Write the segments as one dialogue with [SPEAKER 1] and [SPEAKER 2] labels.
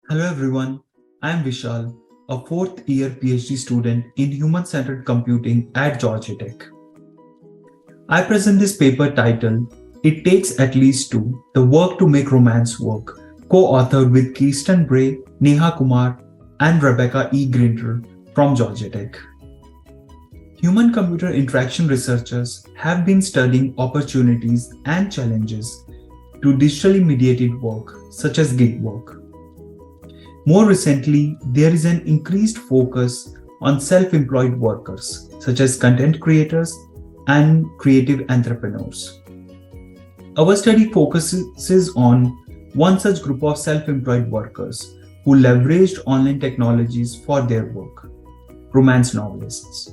[SPEAKER 1] Hello everyone, I am Vishal, a fourth year PhD student in human centered computing at Georgia Tech. I present this paper titled It Takes At Least Two, The Work to Make Romance Work, co-authored with Kirsten Bray, Neha Kumar, and Rebecca E. Grinter from Georgia Tech. Human computer interaction researchers have been studying opportunities and challenges to digitally mediated work, such as gig work. More recently, there is an increased focus on self-employed workers, such as content creators and creative entrepreneurs. Our study focuses on one such group of self-employed workers who leveraged online technologies for their work, romance novelists.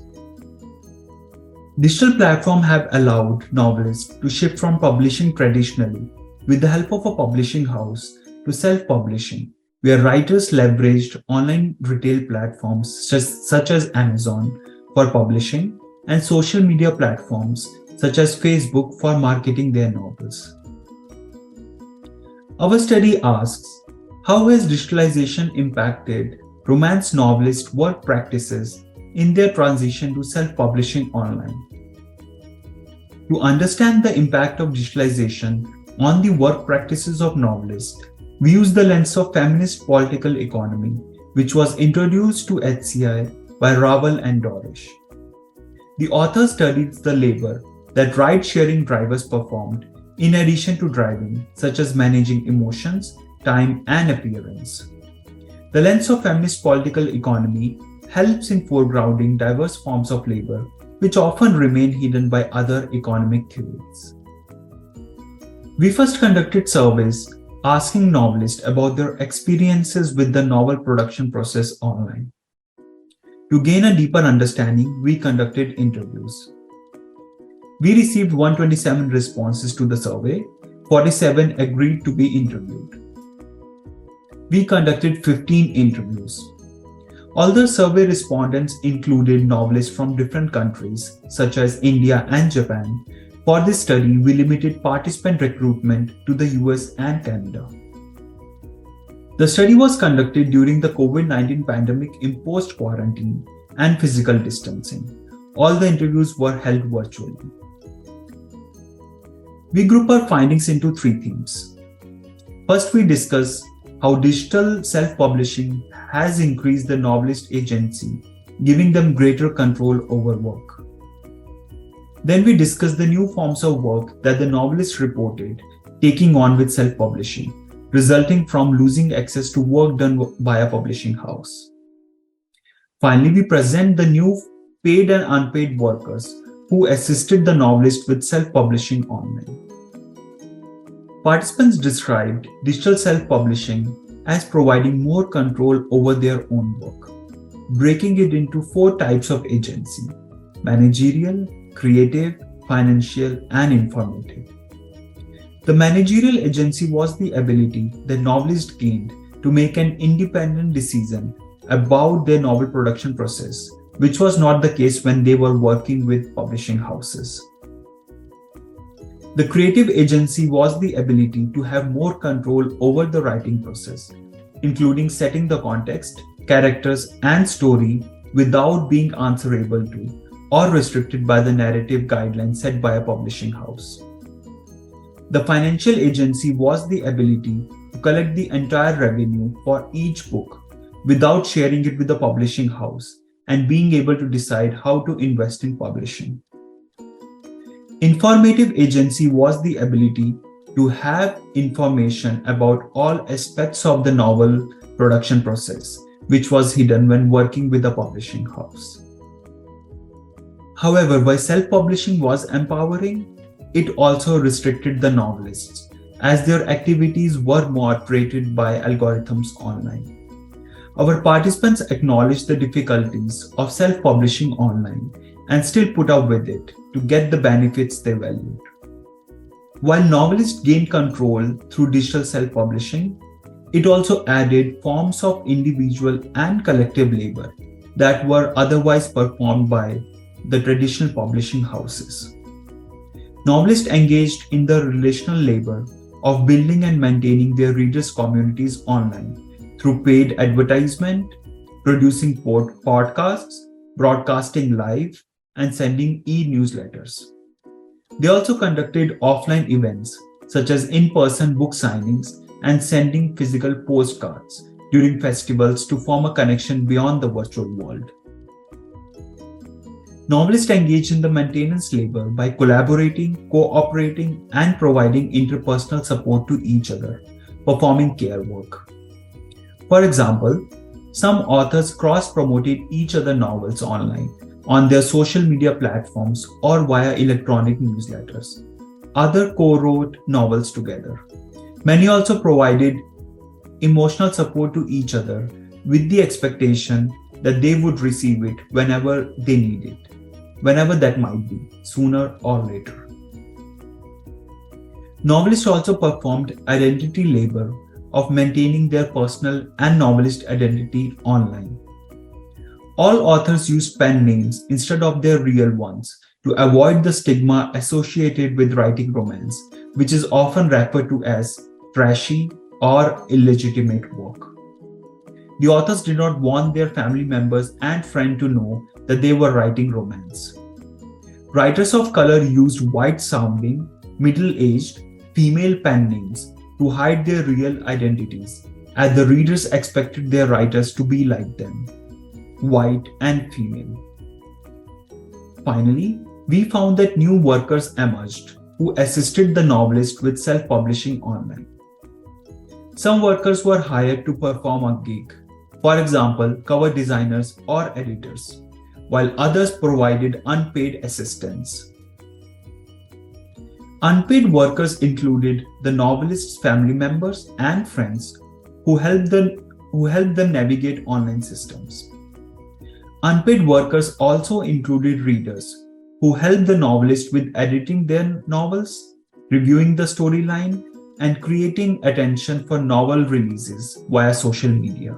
[SPEAKER 1] Digital platforms have allowed novelists to shift from publishing traditionally with the help of a publishing house to self-publishing, where writers leveraged online retail platforms such as Amazon for publishing and social media platforms such as Facebook for marketing their novels. Our study asks, how has digitalization impacted romance novelist work practices in their transition to self-publishing online? To understand the impact of digitalization on the work practices of novelists, we use the lens of feminist political economy, which was introduced to SIGCHI by Raval and Dorish. The author studied the labor that ride-sharing drivers performed in addition to driving, such as managing emotions, time, and appearance. The lens of feminist political economy helps in foregrounding diverse forms of labor, which often remain hidden by other economic theories. We first conducted surveys asking novelists about their experiences with the novel production process online. To gain a deeper understanding, we conducted interviews. We received 127 responses to the survey, 47 agreed to be interviewed. We conducted 15 interviews. Although survey respondents included novelists from different countries, such as India and Japan, for this study, we limited participant recruitment to the US and Canada. The study was conducted during the COVID-19 pandemic imposed quarantine and physical distancing. All the interviews were held virtually. We group our findings into three themes. First, we discuss how digital self-publishing has increased the novelist agency, giving them greater control over work. Then we discuss the new forms of work that the novelists reported taking on with self-publishing, resulting from losing access to work done by a publishing house. Finally, we present the new paid and unpaid workers who assisted the novelist with self-publishing online. Participants described digital self-publishing as providing more control over their own work, breaking it into four types of agency: managerial, creative, financial, and informative. The managerial agency was the ability the novelist gained to make an independent decision about their novel production process, which was not the case when they were working with publishing houses. The creative agency was the ability to have more control over the writing process, including setting the context, characters, and story without being answerable to or restricted by the narrative guidelines set by a publishing house. The financial agency was the ability to collect the entire revenue for each book without sharing it with the publishing house and being able to decide how to invest in publishing. Informative agency was the ability to have information about all aspects of the novel production process, which was hidden when working with a publishing house. However, while self-publishing was empowering, it also restricted the novelists, as their activities were moderated by algorithms online. Our participants acknowledged the difficulties of self-publishing online and still put up with it to get the benefits they valued. While novelists gained control through digital self-publishing, it also added forms of individual and collective labor that were otherwise performed by the traditional publishing houses. Novelists engaged in the relational labor of building and maintaining their readers' communities online through paid advertisement, producing podcasts, broadcasting live, and sending e-newsletters. They also conducted offline events such as in-person book signings and sending physical postcards during festivals to form a connection beyond the virtual world. Novelists engage in the maintenance labor by collaborating, cooperating, and providing interpersonal support to each other, performing care work. For example, some authors cross-promoted each other's novels online, on their social media platforms or via electronic newsletters. Others co-wrote novels together. Many also provided emotional support to each other with the expectation that they would receive it whenever they need it, whenever that might be, sooner or later. Novelists also performed identity labor of maintaining their personal and novelist identity online. All authors use pen names instead of their real ones to avoid the stigma associated with writing romance, which is often referred to as trashy or illegitimate work. The authors did not want their family members and friends to know that they were writing romance. Writers of color used white-sounding, middle-aged, female pen names to hide their real identities, as the readers expected their writers to be like them, white and female. Finally, we found that new workers emerged who assisted the novelist with self-publishing online. Some workers were hired to perform a gig, for example, cover designers or editors, while others provided unpaid assistance. Unpaid workers included the novelist's family members and friends who helped them navigate online systems. Unpaid workers also included readers who helped the novelist with editing their novels, reviewing the storyline, and creating attention for novel releases via social media.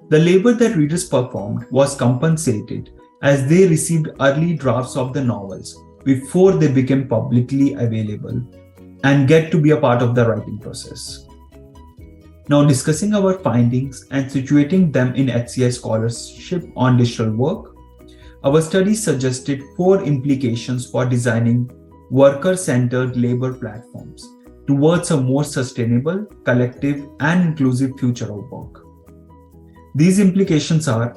[SPEAKER 1] The labor that readers performed was compensated as they received early drafts of the novels before they became publicly available and get to be a part of the writing process. Now, discussing our findings and situating them in SIGCHI scholarship on digital work, our study suggested 4 implications for designing worker-centered labor platforms towards a more sustainable, collective, and inclusive future of work. These implications are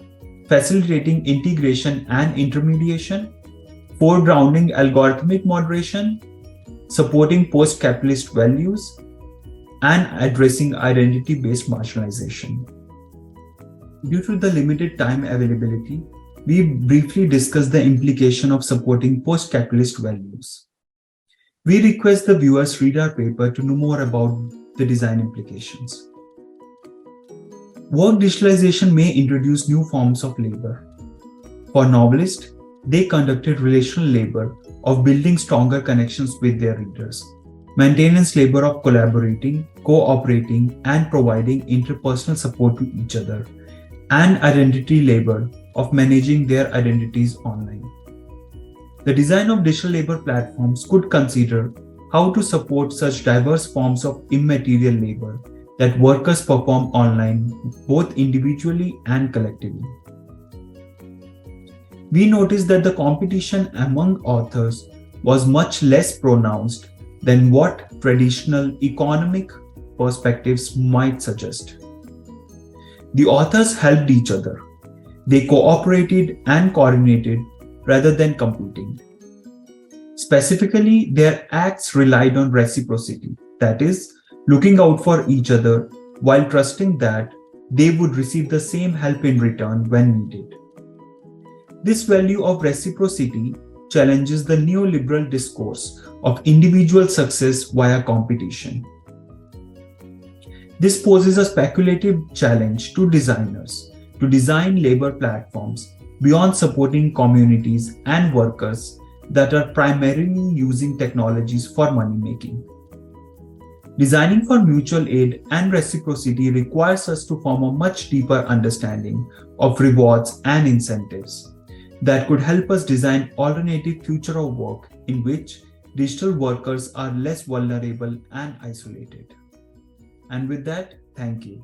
[SPEAKER 1] facilitating integration and intermediation, foregrounding algorithmic moderation, supporting post-capitalist values, and addressing identity-based marginalization. Due to the limited time availability, we briefly discuss the implication of supporting post-capitalist values. We request the viewers read our paper to know more about the design implications. Work digitalization may introduce new forms of labor. For novelists, they conducted relational labor of building stronger connections with their readers, maintenance labor of collaborating, cooperating, and providing interpersonal support to each other, and identity labor of managing their identities online. The design of digital labor platforms could consider how to support such diverse forms of immaterial labor that workers perform online, both individually and collectively. We noticed that the competition among authors was much less pronounced than what traditional economic perspectives might suggest. The authors helped each other. They cooperated and coordinated rather than competing. Specifically, their acts relied on reciprocity, that is, looking out for each other while trusting that they would receive the same help in return when needed. This value of reciprocity challenges the neoliberal discourse of individual success via competition. This poses a speculative challenge to designers to design labor platforms beyond supporting communities and workers that are primarily using technologies for money making. Designing for mutual aid and reciprocity requires us to form a much deeper understanding of rewards and incentives that could help us design alternative future of work in which digital workers are less vulnerable and isolated. And with that, thank you.